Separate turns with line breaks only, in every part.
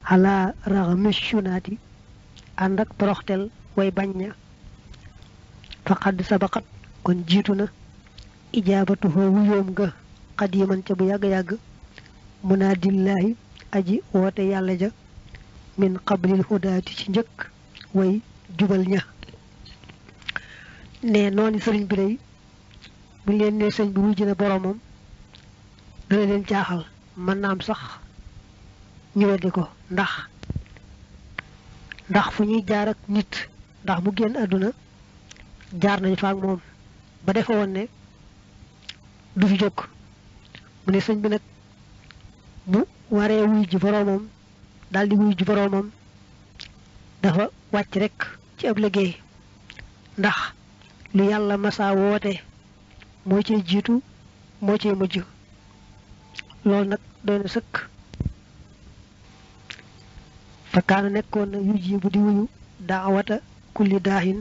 ala raghmi shunati andak toroxtel way bañña faqad sabaqat kon jiituna ijabatuhu wuyom ga qadiman ca bu yag yag munadillahi aji wote yalla ja min qablil hudati ci njëkk way jubal ña ne noonu sëriñ bi day bu leen ne sëñ bi wujj na boromam dana leen jaaxal man naam sax ñu weddi ko ndax fu ñuy jaar ak nit ndax mu génn àdduna jaar nañ fa ak moom ba defe woon ne du fi jóg mu ne sëñ bi nag bu waree wuy ji boromam daldi wuy ji boromam dafa wàcc rek ci ab liggéey ndax lu yàlla masa woote moo ciy jiitu moo ciy mujj loolu nag doy na sëkk fakkaana nekkoon na yu ji bu di wuyu daawata kulli daahin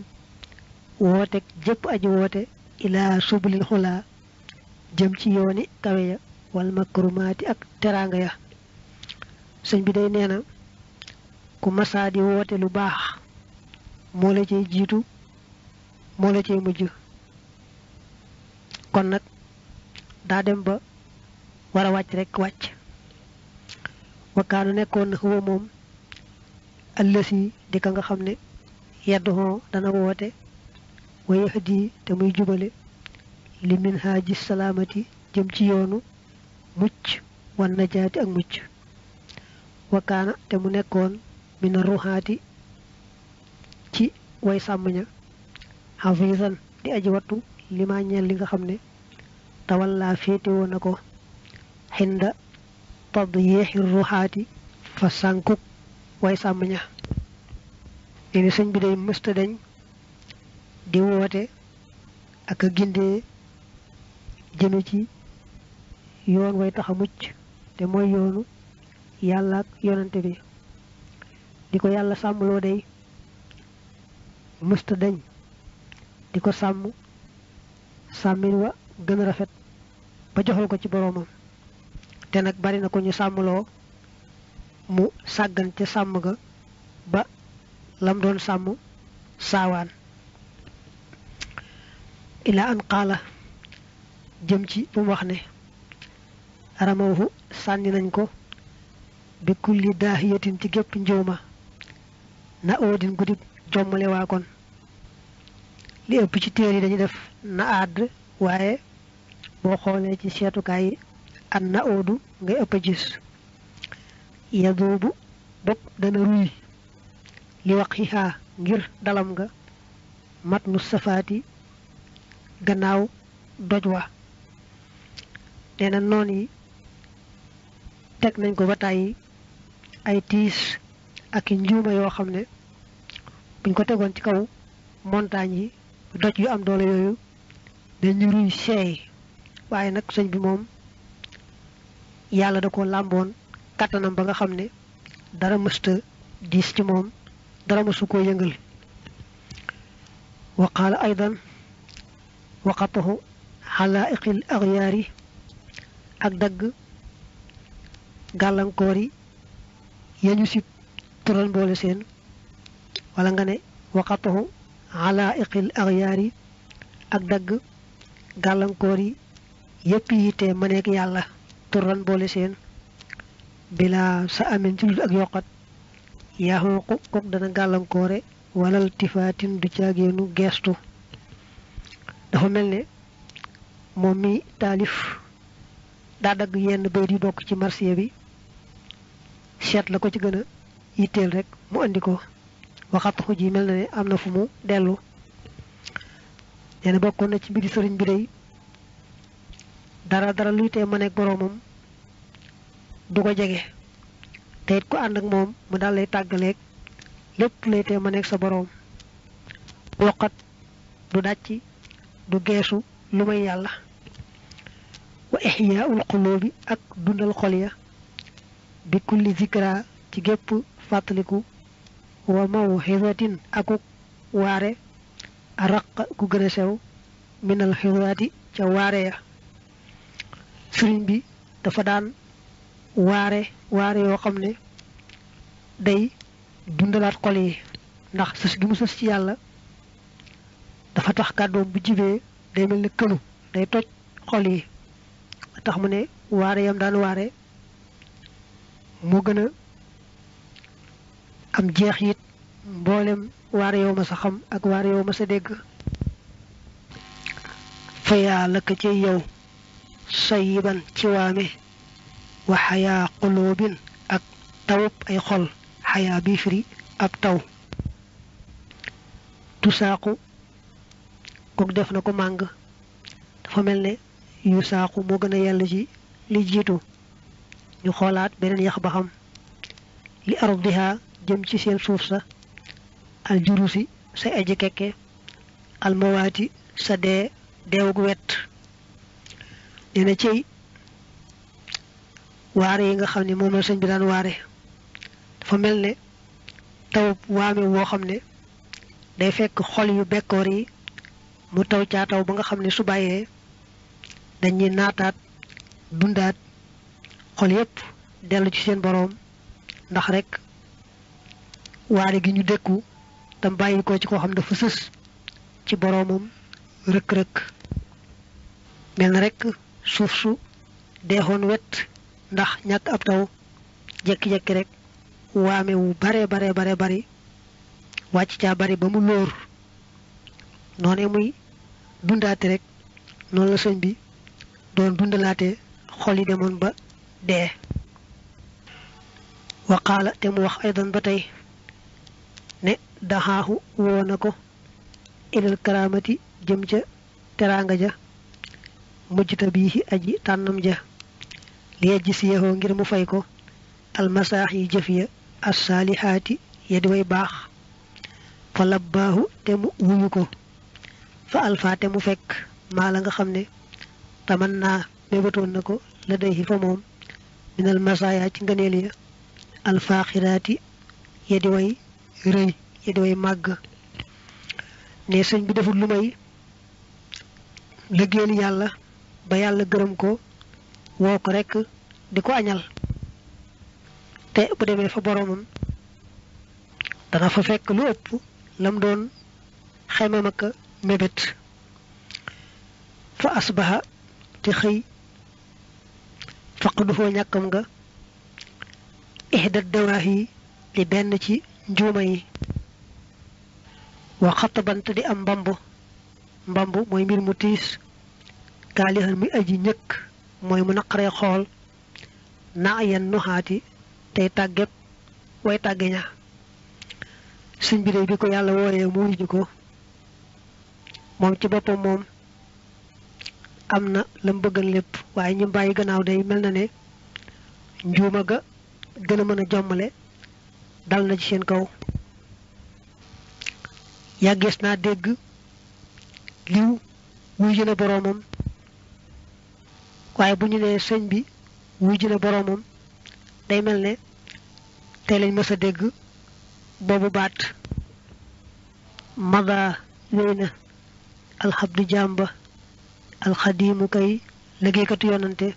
wootek jëpp aji woote ilaa subulil xulaa jëm ci yooni kawe ya wal makrumaati ak teraanga ya sëñ bi day nee na ku masaa di woote lu baax moo la cay jiitu moo la cay mujj kon nag daa dem ba war a wàcc rek wàcc wakkaanu nekkoon na huwa moom allasi di ka nga xam ne yedduhoo dana woote wa yahdi te muy jubale li min haaji salaamati jëm ci yoonu mucc wan najaati ak mucc wakkaana te mu nekkoon mina ruhaati ci way sàmm ña xafiisan di aji wattu li ma ñeel li nga xam ne tawalla féetewoo na ko xinda tadyiixi ruhaati fa sànkuk way sàmm ña ni sëñ bi day mësta dañ di woote ak a gindee jëme ci yoon way taxa mucc te mooy yoonu yàlla ak yonante bi di ko yàlla sàmmloo day mësta dañ di ko sàmm sàmmin wa gën a rafet ba joxal ko ci boroomam te nag bari na ko ñu sàmmloo mu sàggan ca sàmm ga ba lam doon sàmm saawaan ila an qaala jëm ci bu mu wax ne ramawhu sànni nañ ko bi kulli daahiyatin ci gépp njuuma na oodin gudib jommale waa kon li ëpp ci téer yi dañu def na àdd waaye boo xoolee ci seetukaay yi an na oodu ngay ëpp a gis yaduubu bopp dana ruy li wax xihaa ngir dalam nga mat nu safaati gannaaw doj wa nee na noon yi teg nañ ko ba tàyyi ay tiis ak i njuuma yoo xam ne buñ ko tegoon ci kaw montagne yi doj yu am doole yooyu dañu ruy seey waaye nag sëñ bi moom yàlla da ko làmboon kàttanam ba nga xam ne dara mësta diis ci moom dara mësu koo yëngal wa qaala aydan waqatahu xalaa'iqil axyaari ak dagg gàllankoor yi yañu sib tural mboole seen wala nga ne waqatahu xalaa'iqil axyaari ak dagg gàllankoor yi yépp yi te mëneek yàlla tural mboole seen bila sa amin ci lu ak yokkat yaxooqu kook dana gàllankoore walal tifaatin du caageenu geestu dafa mel ne moom mi taalif daa dagg yenn bay di bokk ci marsiya bi seet la ko ci gën a yitteel rek mu andi ko waxatu ji mel na ne am na fu mu dellu nee na bokkoon na ci mbiri sëriñ bi day dara luy tee mëneek boroomam du ko jege te it ku ànd ak moom mu daal lay tàggaleeg lépp lay tee mëneek sa boroom wokkat du dàcc du geesu lu may yàlla wa ixyaaul xuloobi ak dundal xol ya bi kulli zikra ci gépp fàttaliku wa mawxidatin akuk waare araq ku gën a sew minal xidaati ca waare ya sëriñ bi dafa daan waare yoo xam ne day dundalaat xol yi ndax sës gi mu sës ci yàlla dafa tax kàddoom bu jibee day mel ni kënu day toj xol yi tax mu ne waare yam daan waare moo gën a am jeex it mboolem waare yow ma sa xam ak waare yow ma sa dégg fa yaa la ko ci yow sayiban ci waame wa xayaa quluubin ak tawub ay xol xayaa bii firi ab taw tusaaku kook def na ko màng dafa mel ne yu saaku moo gën a yàlla ci li jiitu ñu xoolaat beneen yax ba xam li ardiha jëm ci seen suuf sa aljurusi sa aji kekke almawaati sa deewug wet nee na cey waare yi nga xam ne moom la sëñ bi daan waare dafa mel ne taw waame woo xam ne day fekk xol yu bekkoor yi mu taw caa taw ba nga xam ne su bàyyee dañuy naataat dundaat xol yépp dellu ci seen boroom ndax rek waare gi ñu dékku tam bàyyi ko ci koo xam dafa sës ci boroomam rëkk-rëkk mel na rek suuf su deexoon wet ndax ñàkk ab taw jekki-jekki rek waame wu bare bari wàcc caa bari ba mu lóor noone muy dundaate rek noonu la sëñ bi doon dundalaate xol yi demoon ba dee waqaala te mu wax aydan ba tey ne daxaaxu woo na ko ilal karaamati jëm ca teraanga ja mujjta bii aji tànnam ja li yejji si yexoo ngir mu fay ko almasaax yi jëf ya assaalihaati ya di way baax fa labbaahu te mu wuyu ko fa alfaa te mu fekk maa la nga xam ne taman naa mébatoon na ko la day fa moom minal masaaya ci ngëneel ya alfaaxiraati ya di way rëy ya di way màgg ne sëñ bi deful lu may liggéeyal yàlla ba yàlla gërëm ko woo ko rekk di ko añal te bu demee fa boromam dana fa fekk lu ëpp lam doon xemam ak mébét fa asbaha te xëy faqdu foo ñàkkam nga ihdat dawaahi li benn ci njuuma yi wa xatabant di am mbamb mooy mbir mu tiis kaalixan muy aji ñëkk mooy mu naqaree xool naa yan nuxaati tey tàgget way tàgge ña sëñ bi day bi ko yàlla wooyee mu wuyu ko moom ci boppam moom am na lam bëggal lépp waaye ñu bàyyi gannaaw day mel na ne njuuma ga gën a mën a jommale dal na ci seen kaw yàggees naa dégg liw wuyu na boroomam waaye bu ñu nee sëñ bi wuyu na boroomam day mel ne tey lañ mës a dégg boobu baat mada wéy na alxabdu jàmba alxadiimu kay liggéeykatu yonante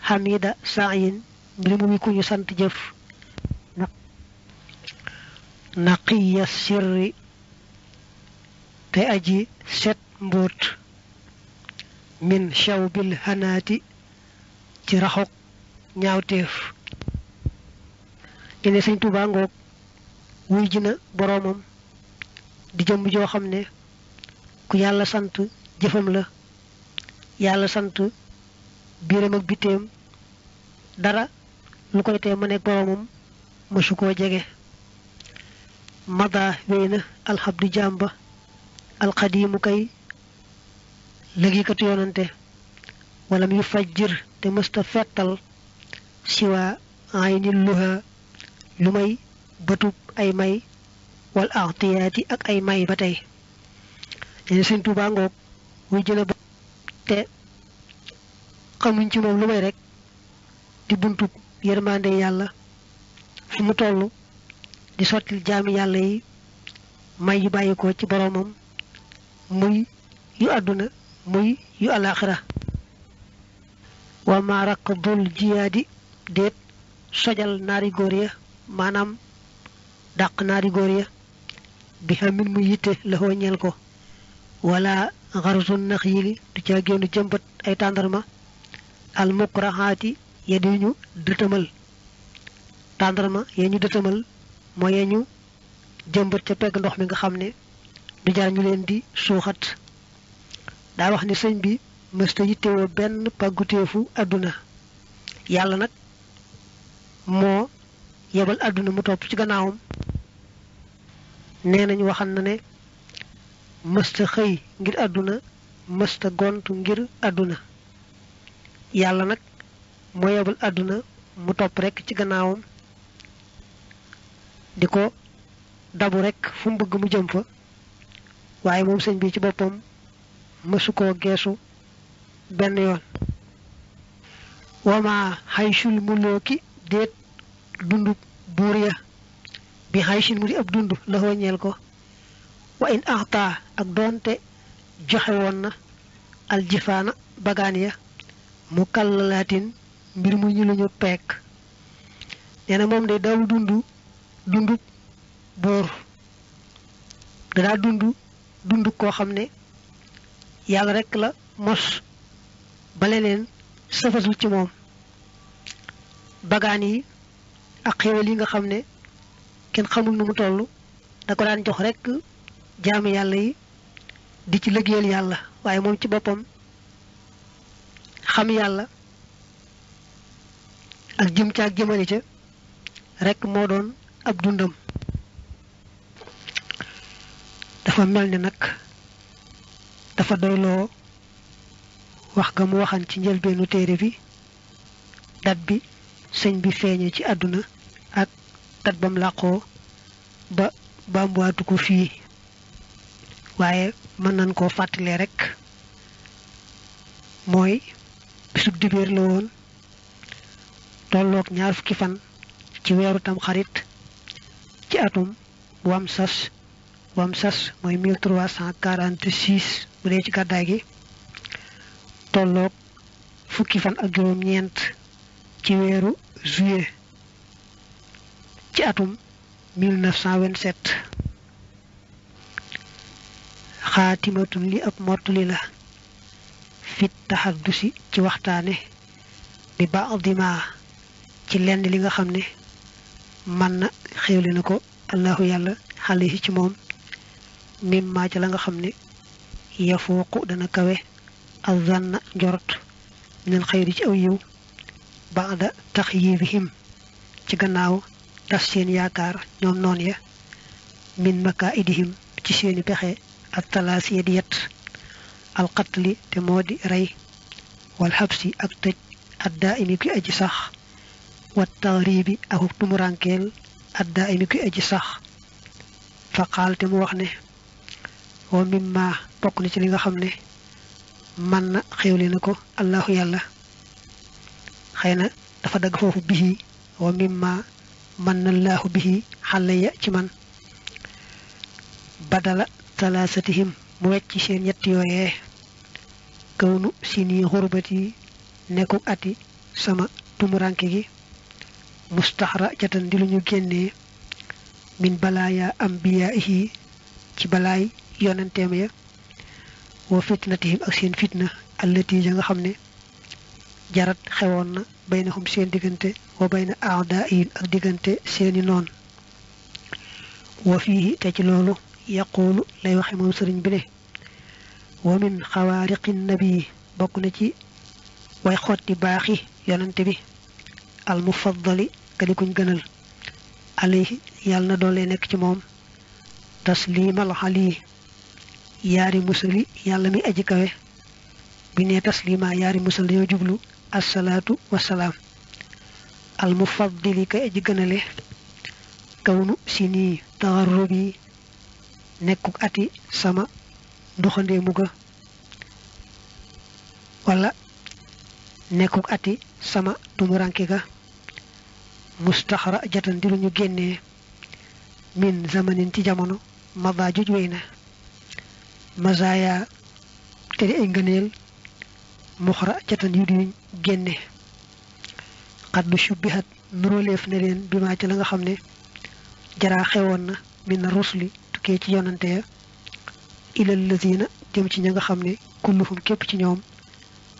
xamida saayin mbir mu ku ñu sant jëf naqiya sirri te aji set mbóot min shawbil hanaati ci raxok ñaawteef ine sëñ Tuubaa ngoog wuy ji na boroomam di jëmm joo xam ne ku yàlla sant jëfam la yàlla sant biiram ak biteem dara lu koy tee ma nekk boroomam mësu koo jege mada wéy na alxabdi jàmba alxadiimu kay liggéeykatu yonante walam yu fajjir te mësta fettal siwa ayni luha lu may bëtub ay may wal axtiyaati ak ay may ba tey leen sëñ Tuubaa ngoog wuy jëna ba te xamuñ ci moom lu may rek di buntub yërmande yàlla fu mu toll di sottil jaami yàlla yi may yu bàyyi ko ci boroomam muy yu àdduna muy yu alaaxira wa ma raq dul jiyaadi déet sojal naari góor ya maanaam dàq naari góor ya bi xamin mu yitte la xoo ñeel ko wala xarsun naxiili du ca génnu jëmbat ay tàndarma al mukrahaati ya di ñu dëtëmal tàndarma ya ñu dëtëmal mooy ya ñu jëmbat ca pegg ndox mi nga xam ne du jar ñu leen di suuxat daa wax ni sëñ bi mësta yittewoo benn pàgguteefu àdduna yàlla nag moo yebal àdduna mu topp ci gannaawam nee nañu waxan na ne mësta xëy ngir àdduna mësta gontu ngir àdduna yàlla nag moo yebal àdduna mu topp rekk ci gannaawam di ko dabu rekk fu mu bëgg mu jëm fa waaye moom sëñ bi ci boppam mësu koo geesu benn yoon wama xaysul mulooki déet dundu buur ya bi xaysin mu di ab dund la ñeel ko wa in axta ak doonte joxe woon na aljifaana bagaan ya mu kallalaatin mbir mu ñu luñu peek nee na moom de dawul dundu buur danaa dund koo xam ne yàlla rekk la mos ba leneen safasul ci moom bagaan yi ak xéwal yi nga xam ne kenn xamul nu mu toll da ko daan jox rekk jaami yàlla yi di ci liggéeyal yàlla waaye moom ci boppam xam yàlla ak jëm ca ak jëmale ca rekk moo doon ab dundam dafa mel ni nag dafa doyloo wax ga mu waxan ci njëlbeenu téere bi dat bi sëñ bi feeñe ci àdduna ak dat bam làqoo ba bambuwaatu ko fii waaye mën nañ koo fàttalee rekk mooy bisub dibéer la woon tolloog 2 fukki fan ci weeru tam xarit ci atum wamsas mooy 1346 bu dee ci gàddaay gi tolloog fukki fan ak juróom-ñeent ci weeru juillet ci atum 1927 xaatimatun li ab mottali la fit taxaddusi ci waxtaane bi ba'dima ci lenn li nga xam ne man na xéewle na ko allahu yàlla xale ci moom mimma ca la nga xam ne yafuuqu dana kawe azanna njort minal xayri ci aw yiw ba'da taxyibihim ci gannaaw tas seen yaakaar ñoom noon ya min makaidihim ci seeni pexe ak talaasiya di yet alqatli te moo di rey wal xabsi ak tëj addaa imi kuy aji sax wat taxribi akuk tumurankeel addaa imi kuy aji sax fa qaal te mu wax ne wa mimma bokk na ci li nga xam ne man na xéewle na ko allahu yàlla xëy na dafa dagg foofu bihi wa mimma man na allahu bihi xalaya ci man badala talaasatihim mu wecc seen ñett yooyee kawnu sini xurbati nekkuk ati sama tumuranke gi mustaxra jatan di lu ñu génnee min balaaya ambiyaihi ci balaay yonenteem ya wa fitnatihim ak seen fitna allati ja nga xam ne jarat xewoon na baynahum seen diggante wa bayna aadaihim ak diggante seeni noon wa fiihi te ci loolu yaquulu lay waxe moom sëriñ bi ne wa min xawaariqi nabi bokk na ci way xotti baaxi yonante bi al mufaddali ka di kuñ gënal alayhi yàlla na doole nekk ci moom taslimal xali yaari musali yàlla mi aji kawe bi ne taslima yaari musal dañoo jublu assalaatu wassalaam al mufaddili ka aji gënale kawnu sini taxarrubi nekkuk ati sama doxandeemu ga wala nekkuk ati sama tumuranke ga mustaxara jatan di lu ñu génnee min zamanin ci jamono mada juj wey na mazaya te di ay ngëneel muxra jatan yu di génne xaddu shubbihat nuróoleef ne leen bi maa ci la nga xam ne jaraa xewoon na min rusli tukkee ci yonante ya ilal lazina jëm ci ña nga xam ne kulluhum képp ci ñoom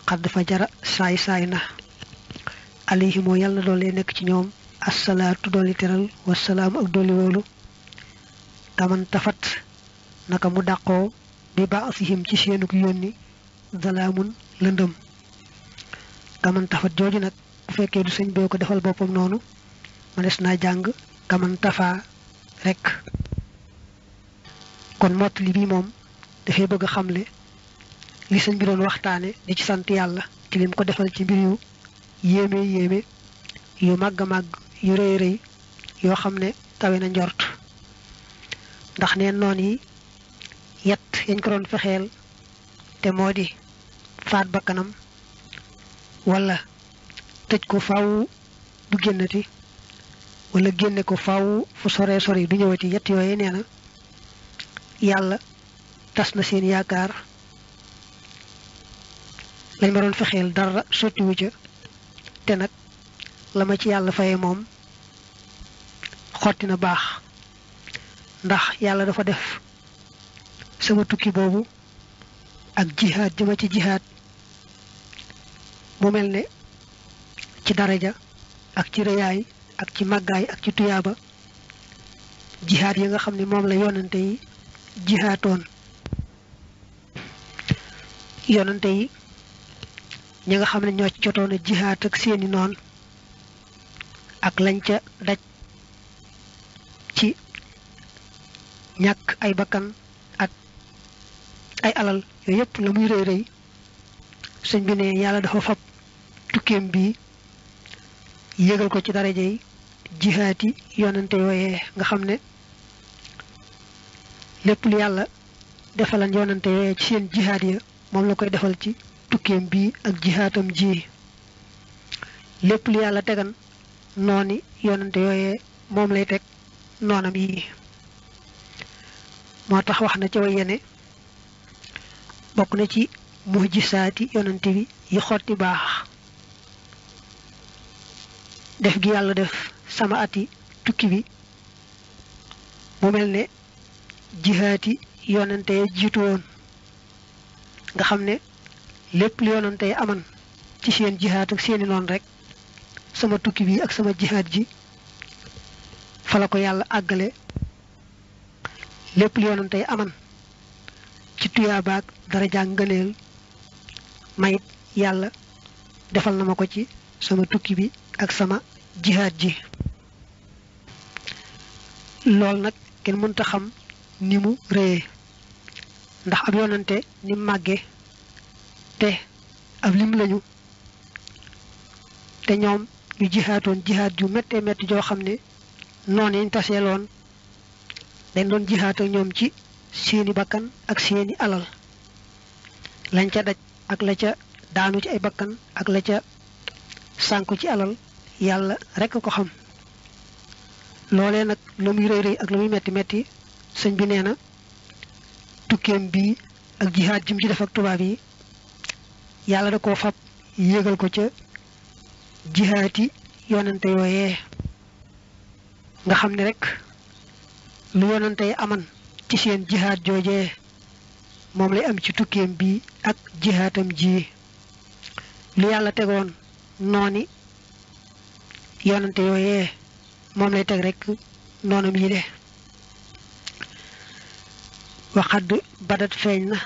xadd fa jara saay na alayhimoo yàlla na doole nekk ci ñoom assalaatu dooli teral wasalaamu ak dooli woolu kaman tafat naka mu dàqoo bi baasihim ci seenuk yónni zalaamun lëndëm kaman tafat jooju nag bu fekkee du sëñ bee ko defal boppam noonu ma des naa jàng kaman tafaa rekk kon mottali bi moom dafay bëgg a xamle li sëñ bi doon waxtaane di ci sant yàlla ci lim ko defal ci mbir yu yéeme yu màgg a màgg yu rëy rëy yoo xam ne kawe na njort ndax neen noon yi yett yañ ko doon fexeel te moo di faat bakkanam wala tëj ko faaw du génnati wala génne ko faaw fu sore sore du ñëwati yett yooye nee na yàlla tas na seen yaakaar lañ ma doon fexeel dara sottiwu ca te nag la ma ci yàlla faye moom xotti na baax ndax yàlla dafa def sama tukki boobu ak jihaad jëma ci jihaad mu mel ne ci daraja ak ci rëyaay ak ci màggaay ak ci tuyaaba jihaad yi nga xam ne moom la yonante yi jihaatoon yonante yi ñi nga xam ne ñoo ci jotoon a jihaat ak seeni noon ak lañ ca daj ci ñàkk ay bakkan ak ay alal yooyu yëpp la muy rëy rëy sëñ bi ne yàlla dafa fab tukkeem bi yégal ko ci daraja yi jihaati yonante yooyee nga xam ne lépp lu yàlla defalan yonante yooyee ci seen jihaat ya moom la koy defal ci tukkeem bii ak jihaatam ji lépp lu yàlla tegan nooni yonante yooyee moom lay teg noonam yi moo tax wax na ca way yene bokk na ci muhjisaati yonante bi yi xotti baax def gi yàlla def sama ati tukki bi mu mel ne jihaati yonante ya jiitu woon nga xam ne lépp lu yonante ya aman ci seen jihaat ak seeni noon rek sama tukki bi ak sama jihaat ji fa la ko yàlla àggale lépp lu yonante ya aman ci tuyaabaak daraja ngëneel mayit yàlla defal na ma ko ci sama tukki bi ak sama jihaat ji lool nag kenn mënta xam ni mu réyee ndax ab yonante ni màgge te ab lim lañu te ñoom ñu jihaatoon jihaat ju méttee métti joo xam ne noonu yañ taseeloon dañ doon jihaat ak ñoom ci seeni bakkan ak seeni alal lañ ca daj ak la ca daanu ci ay bakkan ak la ca sànku ci alal yàlla rekk ko xam loolee nag la muy rëy rëy ak la muy metti metti sëñ bi nee na tukkeem bii ak jihaad jim ci def ak tubaab yi yàlla da koo fab yéegal ko ca jihaati yonante yooyee nga xam ne rek lu yonante yi aman ci seen jihaad joojee moom lay am ci tukkeem bii ak jihaatam ji lu yàlla tegoon nooni yonante yooyee moom lay teg rek noonam yi de waxad badat feeñ na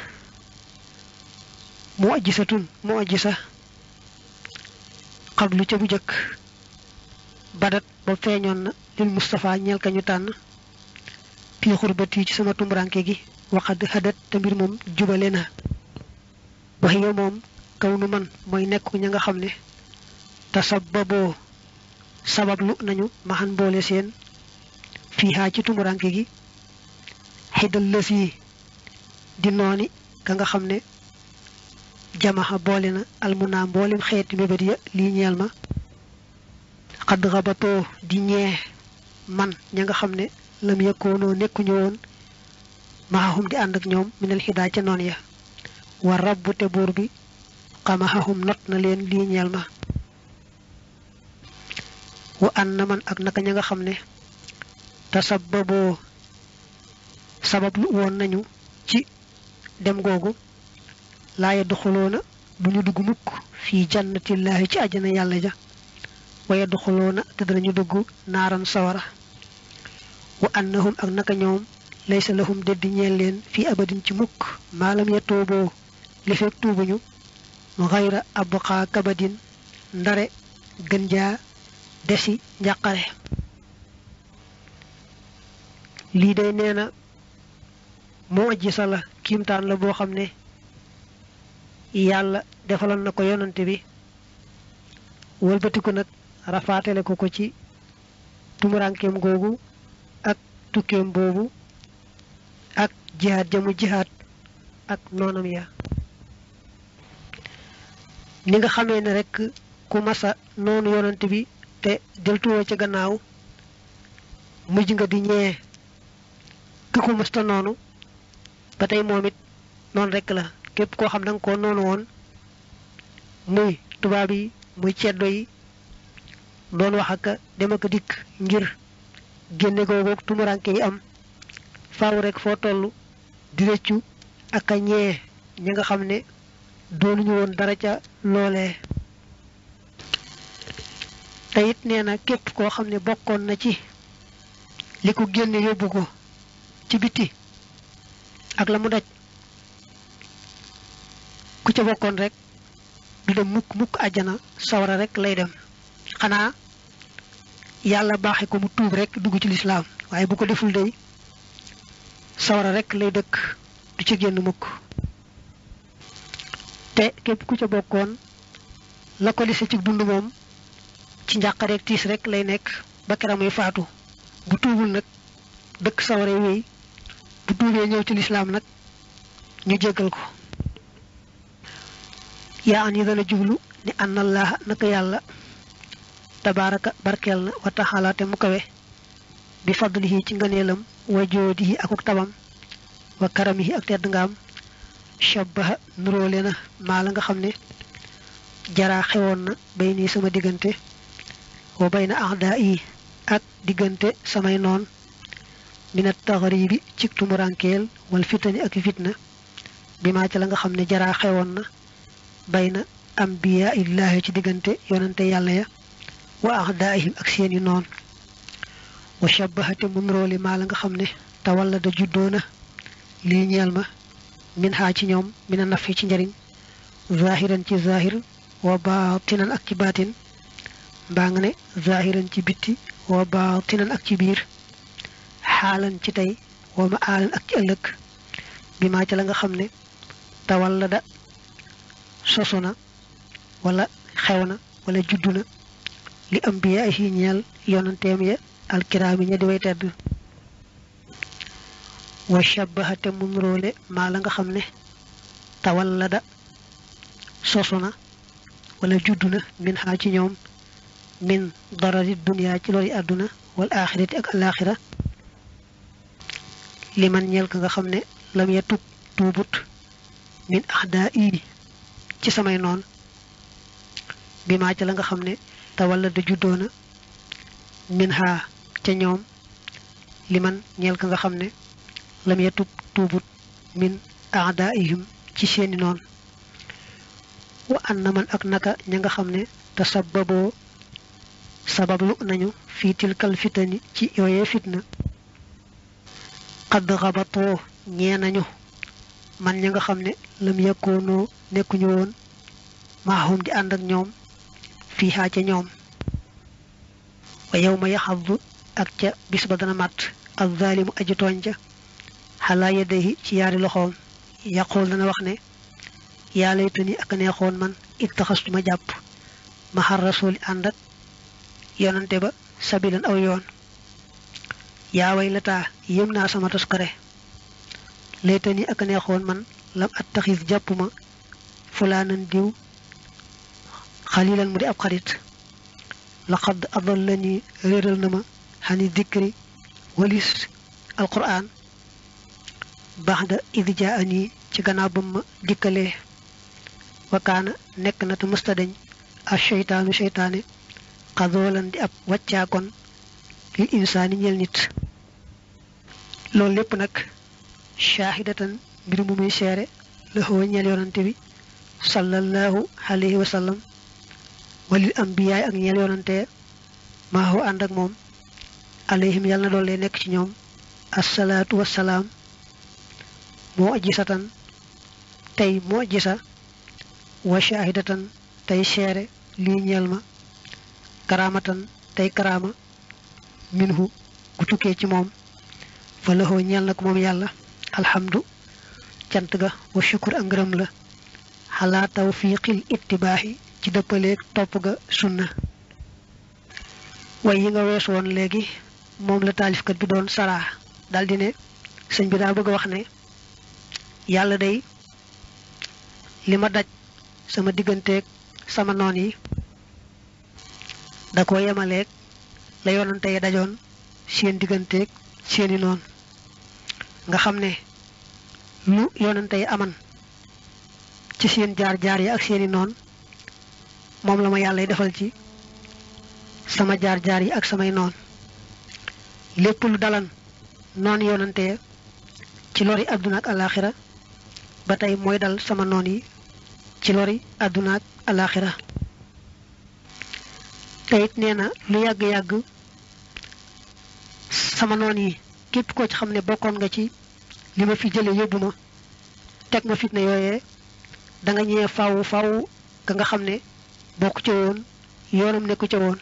mu ajisa xablu ca bu jëkk badat ba feeñoon na lil Mustafa ñeel ka ñu tànn fii xurbati ci sama tumranke gi waxad hadat te mbir moom jubale na wax yow moom kaw nu man mooy nekk ña nga xam ne tasababoo sabablu nañu maxan boole seen fii haa ci tumuranke gi xidal lës yi di nooni ka nga xam ne jamaxa boole na almunaa mboolem xeeti mébét ya lii ñeel ma xadd xabatoo di ñee man ña nga xam ne lam yëkkoonoo nekkuñu woon maxahum di ànd ak ñoom minal xidaa ca noon ya war rabbu te buur bi xamaxahum not na leen lii ñeel ma wa anna man ak naka ña nga xam ne tasabbaboo sabab lu woon nañu ci dem googu laa yadxuloona duñu dugg mukk fii jannatillaahi ci àjjana yàlla ja wa yadxuloona te danañu dugg naaran sawara wa annahum ak naka ñoom laysa lahum deddi ñeel leen fii abadin ci mukk maalam ya tooboo li fekk tuubuñu xayra abqaa kabadin ndare gën jaa desi njàqare lii day nee na moo ajji sala kiimtaan la boo xam ne yàlla defaloon na ko yonante bi wëlbatiku nag rafaatale ko ci tumurankeem googu ak tukkeem boobu ak jihaad jamu jihaad ak noonam ya ni nga xamee ne rek ku masa noonu yonante bi te deltuwoo ca gannaaw mujj nga di ñee ki ko mësta noonu ba tey moom it noonu rek la képp koo xam danga ko noonu woon muy tubaab yi muy ceddo yi doon wax ak dem ak dikk ngir génne googu tumuranke yi am faaw rek foo toll di rëccu ak a ñee ñi nga xam ne doonuñu woon dara ca loolee te it nee na képp koo xam ne bokkoon na ci li ko génne yóbbu ko ci biti ak la mu daj ku ca bokkoon rek du dem mukk mukk àjjana sawara rek lay dem xanaa yàlla baaxe ko mu tuub rek dugg ci lislaam waaye bu ko deful day sawara rek lay dëkk du ci génn mukk te képp ku ca bokkoon la ko dese ci dund moom ci njàqareek tiis rek lay nekk ba keram muy faatu bu tuubul nag dëkk sawara wéy bu tuubee ñëw ci lislaam nag ñu jéggal ko yaa an yi dana jublu ni annallaaha naka yàlla tabaaraka barkeel na wa taxala te mu kawe bi fadlihi ci ngëneelam wa joodihi akuk tabam wa karamihi ak tedd ngaam shabbaha nuróole na maa la nga xam ne jaraa xewoon na bay nii sama diggante wa bay na ahdaa yi ak diggante samay noon minat taxaribi ci tumurankeel wal fitani ak fitna bi maa ca la nga xam ne jaraa xewoon na bay na ambiyaa illaahi ci diggante yonante yàlla ya wa ahdaihim ak seeni noon wa shabbahate mu nuróoli maa la nga xam ne tawalla da juddoona lii ñeel ma min xaa ci ñoom mina nafi ci njariñ zahiran ci zahir wa baatinan ak ci baatin mbaa nga ne zahiran ci bitti wa baatinan ak ci biir xaalan ci tey wa ma aalan ak ci ëllëg bi maa ca la nga xam ne tawalla da sosu na wala xew na wala juddu na li ambiya yi ñeel yonanteem ya alkiraami ña di way tedd wa shabbahate mu nuróole maa la nga xam ne tawallada sosu na wala juddu na min xaa ci ñoom min darari dunya ci lori àdduna wal axirati ak alaxira li man ñeel ka nga xam ne lam ya tuubut min ahdaa yi ci samay noon bi maa ca la nga xam ne tawallada juddoona min xaa ca ñoom li man ñeel ka nga xam ne lam ya tuubut min aadaihim ci seeni noon wa anna man ak naka ña nga xam ne tasabbaboo sabablu nañu fii tilkal fitani ci yooyee fitna xadd xabatoo ñee nañu man ña nga xam ne lam yakkoonoo nekkuñu woon maahum di ànd ak ñoom fii xaa ca ñoom wa yow ma yaxadu ak ca bis ba dana màtt ak zaalimu aji tooñ ca xalaa yadayhi ci yaari loxoom yaqul dana wax ne yaa laytani ak neexoon man ittaxastuma jàpp mahar rasuli ànd ak yonante ba sabilan aw yoon yaa way lataa yëm naa sama toskare laytani ak neexoon man lam attaxis jàpp ma fulaanan diw xalilan mu di ab xarit laqad adallani réeral na ma xani dikri walis alquran baxda id jaani ci gannaaw ba ma dikkalee wakaana nekk na te mësta dañ a seytaanu seytaane xadoolan di ab wàccaakon lil insaani ñel nit loolu lépp nag shaahidatan mbir mu muy seere la xoo ñel yonante bi sallallahu alayhi wa sallam walil ambiyaay ak ñel yonante maa xoo ànd ak moom alayhim yàlla na doole nekk ci ñoom assalaatu wassalaam moo ajisatan tey moo ajisa wa shaahidatan tey seere lii ñeel ma karaamatan tey karaama minhu gu tukkee ci moom fa laxoo ñeel na ko moom yàlla alhamdu cant ga wa shukur ak ngërëm la xalaa tawfiqil ittibaaxi ci dëppaleeg topp ga sunna way yi nga weesu woon léegi moom la taalifkat bi doon saraa daldi ne sëñ bi daa bëgg a wax ne yàlla day li ma daj sama digganteeg sama noon yi da ko yemaleeg la yonante yi dajoon seen digganteeg seeni noon nga xam ne lu yonante yi aman ci seen jaar-jaar yi ak seeni noon moom la ma yàlla defal ci sama jaar-jaar yi ak samay noon lépp lu dalan noon yonante ya ci lori àdduna ak alaaxira ba tey mooy dal sama noon yi ci lori àdduna ak alaaxira te it nee na lu yàgg-yàgg sama noon yi képp koo ci xam ne bokkoon nga ci li ma fi jële yóbbu ma teg ma fitna yooyee da nga ñëwee faw ka nga xam ne bokk ca woon yoonam nekku ca woon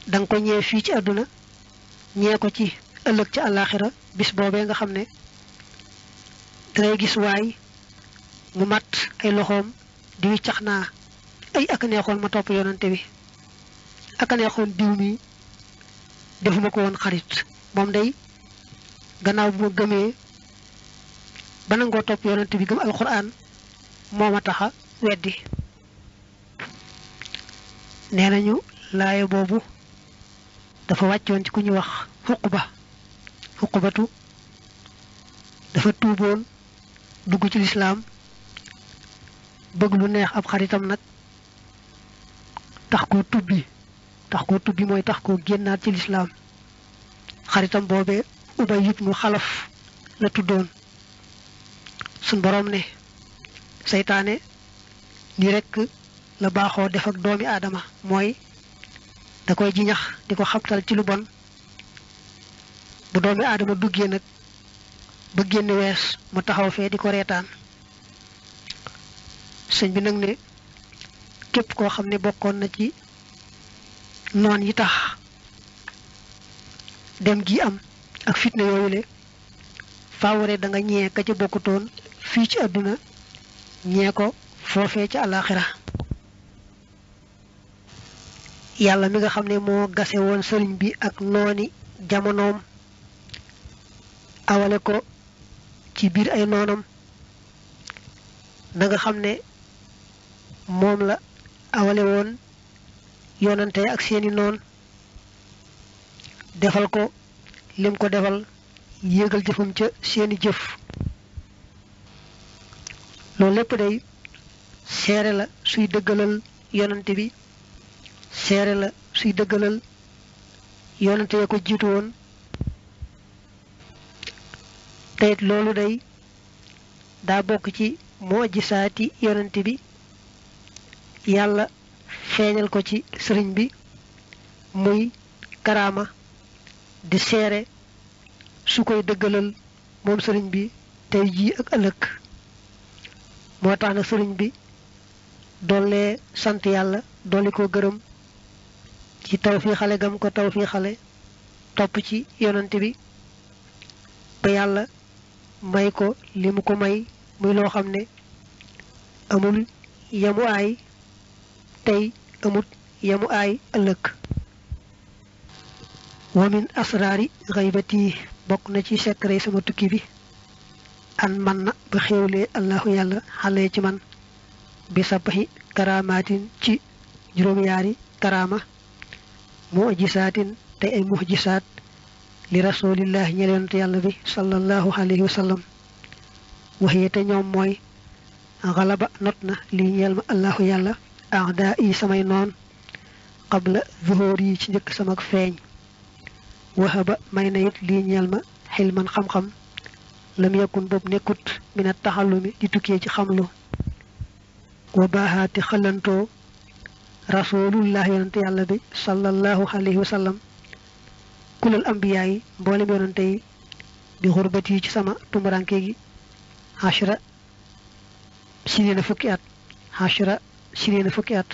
da nga ko ñëwee fii ci àdduna ñee ko ci ëllëg ci àllaaxira bis boobee nga xam ne dangay gis waay mu mat ay loxoom di wiccax naa ay ak neexoon ma topp yonante bi ak neexoon diw mi defuma ko woon xarit moom day gannaaw bu ma gëmee ba nangoo topp yonante bi gëm alxuraan moo ma taxa weddi nee nañu laaya boobu dafa wàccoon ci ku ñu wax xuqubatu dafa tuuboon dugg ci lislaam bëgg lu neex ab xaritam nag tax koo tubbi mooy tax koo génnaat ci lislaam xaritam boobee Ubay ibnu Xalaf la tuddoon suñ boroom ne seytaane ni rekk la baaxoo def ak doomi aadama mooy da koy jiñax di ko xabtal ci lu bon bu doomi aadama duggee nag ba génn wees mu taxaw fee di ko reetaan sëñ bi nag ne képp koo xam ne bokkoon na ci noon yi tax dem gi am ak fitna yooyu le faaware da nga ñee ka ca bokkutoon fii ci àdduna ñee ko foofee ci àllaaxira yàlla mi nga xam ne moo gase woon sëriñ bi ak nooni jamonoom awale ko ci biir ay noonam na nga xam ne moom la awale woon yonante ak seeni noon defal ko lim ko defal yéegal jëfam ca seeni jëf loolu lépp day seere la suy dëggalal yonante bi seere la suy dëggalal yonante ya ko jiitu woon teyit loolu day daa bokk ci mu'jisaati yonante bi yàlla feeñal ko ci sëriñ bi muy karaama di seere su koy dëggalal moom sëriñ bi tey jii ak ëllëg moo tax na sëriñ bi doole sant yàlla doole ko gërëm ci tawfiixale gam ko tawfiixale topp ci yonante bi ba yàlla may ko li mu ko may muy loo xam ne amul yamu aay tey amut yamu aay ëllëg wa min asraari xaybati bokk na ci secret sama tukki bi an man na ba xéewlee allahu yàlla xale ci man bi sabaxi karamaatin ci juróom-yaari karaama mu'jisaatin tey ay mu'jisaat li rasulillahi ñeel yonent yàlla bi sallallahu alayhi wa sallam waxee te ñoom mooy xalaba not na lii ñeel ma allahu yàlla ahdaa yi samay noon qabla zuhuri ci njëkk sama feeñ wahaba may na it lii ñeel ma xilman xam-xam lam yakun boobu nekkut mina taxallumi di tukkee ci xamlu wa baaxaati xalantoo rasulullah yonante yàlla bi sallallahu alayhi wa sallam kulal ambiyaa yi mboolem yonante yi bi xurbat yi ci sama tumuranke gi ashra sinina fukki at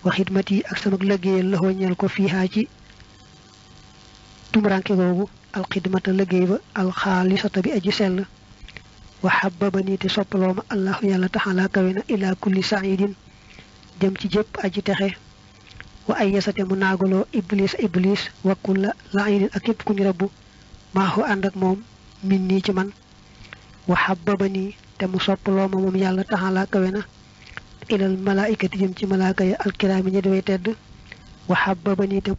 wa xidmat yi ak sama liggéeyal laxoo ñeel ko fiihaa ci tumuranke googu alxidmata liggéey ba alxaalisata bi aji sell wa xababani te soppalooma allahu yàlla taxalaa kawe na ila kulli saidin jëm ci jëpp aji texe wa ay yasate mu naagaloo iblis wa kulla lainin ak képp ku ñu rabbu maaxu ànd ak moom min nii ci man wa xababani te mu soppalooma moom yàlla taxalaa kawe na ilal malaikati jëm ci malaaka ya alkiraami ñi daway tedd wa xababani te